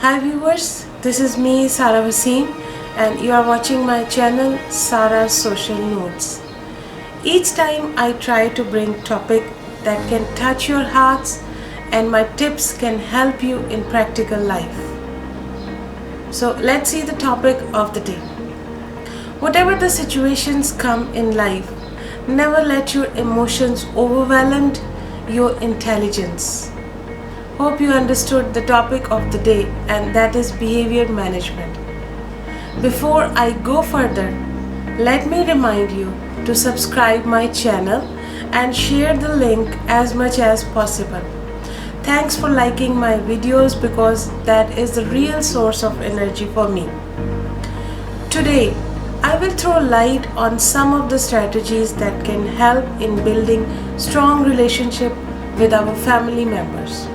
Hi viewers, this is me Sara Wasim and you are watching my channel Sara's Social Notes. Each time I try to bring topic that can touch your hearts and my tips can help you in practical life. So let's see the topic of the day. Whatever the situations come in life, never let your emotions overwhelm your intelligence. Hope you understood the topic of the day, and that is behavior management. Before I go further, let me remind you to subscribe my channel and share the link as much as possible. Thanks for liking my videos because that is the real source of energy for me. Today, I will throw light on some of the strategies that can help in building strong relationship with our family members.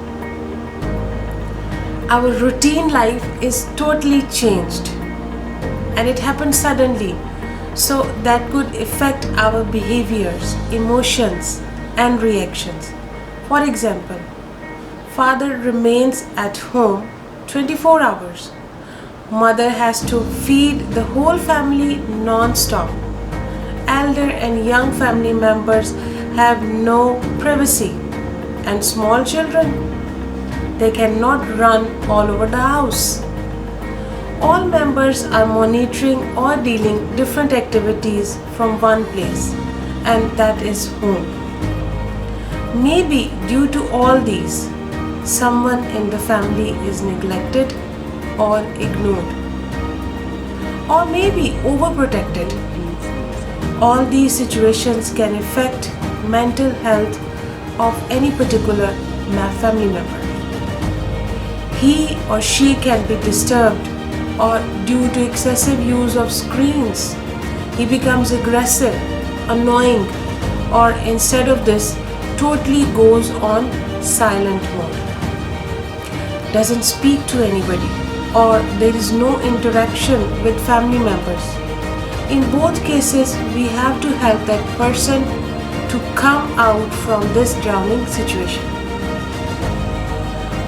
Our routine life is totally changed and it happened suddenly, so that could affect our behaviors, emotions and reactions. For example, father remains at home 24 hours. Mother has to feed the whole family non-stop. Elder and young family members have no privacy, and small children, they cannot run all over the house. All members are monitoring or dealing different activities from one place, and that is home. Maybe due to all these, someone in the family is neglected or ignored, or maybe overprotected. All these situations can affect mental health of any particular family member. He or she can be disturbed, or due to excessive use of screens, he becomes aggressive, annoying, or instead of this, totally goes on silent mode. Doesn't speak to anybody, or there is no interaction with family members. In both cases, we have to help that person to come out from this drowning situation.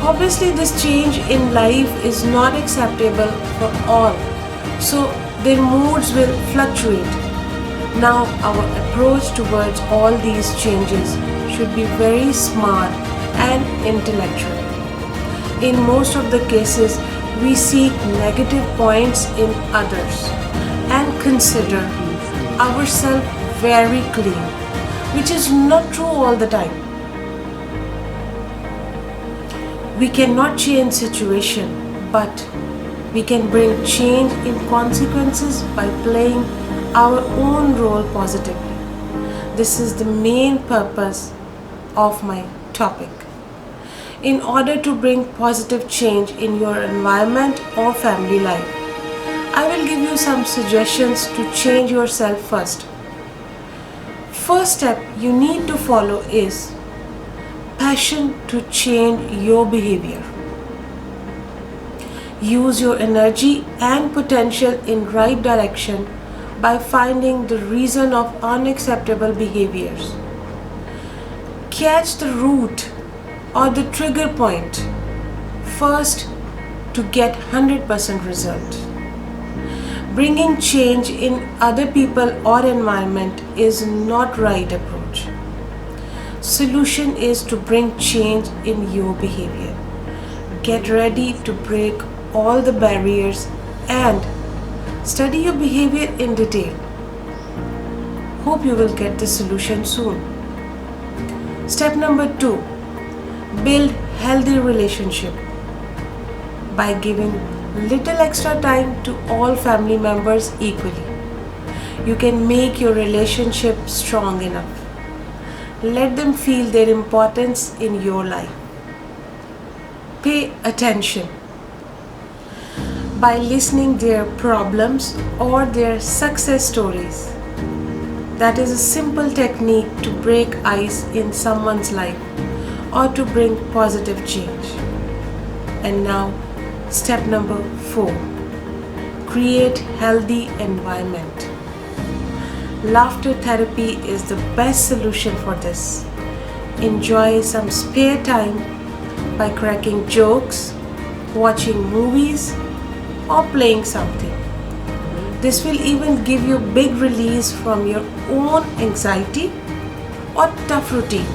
Obviously, this change in life is not acceptable for all, so their moods will fluctuate. Now, our approach towards all these changes should be very smart and intellectual. In most of the cases, we seek negative points in others and consider ourselves very clean, which is not true all the time. We cannot change situation, but we can bring change in consequences by playing our own role positively. This is the main purpose of my topic. In order to bring positive change in your environment or family life, I will give you some suggestions to change yourself first. First step you need to follow is passion to change your behavior. Use your energy and potential in right direction by finding the reason of unacceptable behaviors. Catch the root or the trigger point first to get 100% result. Bringing change in other people or environment is not right approach. Solution is to bring change in your behavior. Get ready to break all the barriers and study your behavior in detail. Hope you will get the solution soon. Step number 2. Build healthy relationship. By giving little extra time to all family members equally, you can make your relationship strong enough. Let them feel their importance in your life. Pay attention. By listening their problems or their success stories. That is a simple technique to break ice in someone's life or to bring positive change. And now, step number 4. Create healthy environment. Laughter therapy is the best solution for this. Enjoy some spare time by cracking jokes, watching movies, or playing something. This will even give you big release from your own anxiety or tough routine.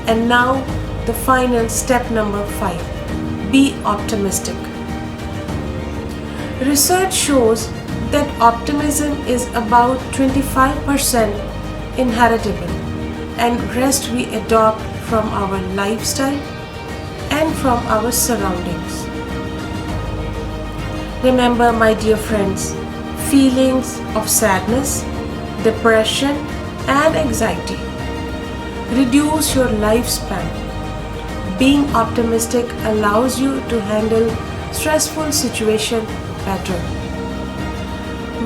And now the final step number 5. Be optimistic. Research shows that optimism is about 25% inheritable and rest we adopt from our lifestyle and from our surroundings. Remember, my dear friends, feelings of sadness, depression and anxiety reduce your lifespan. Being optimistic allows you to handle stressful situations better,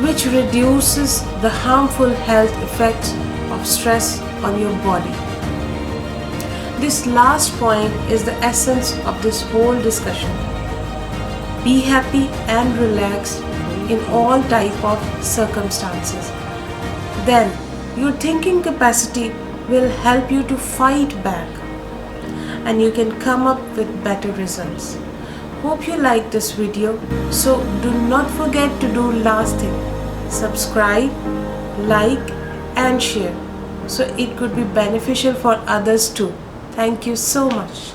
which reduces the harmful health effects of stress on your body. This last point is the essence of this whole discussion. Be happy and relaxed in all type of circumstances. Then your thinking capacity will help you to fight back and you can come up with better results. Hope you like this video. So do not forget to do last thing. Subscribe, like and share so it could be beneficial for others too. Thank you so much.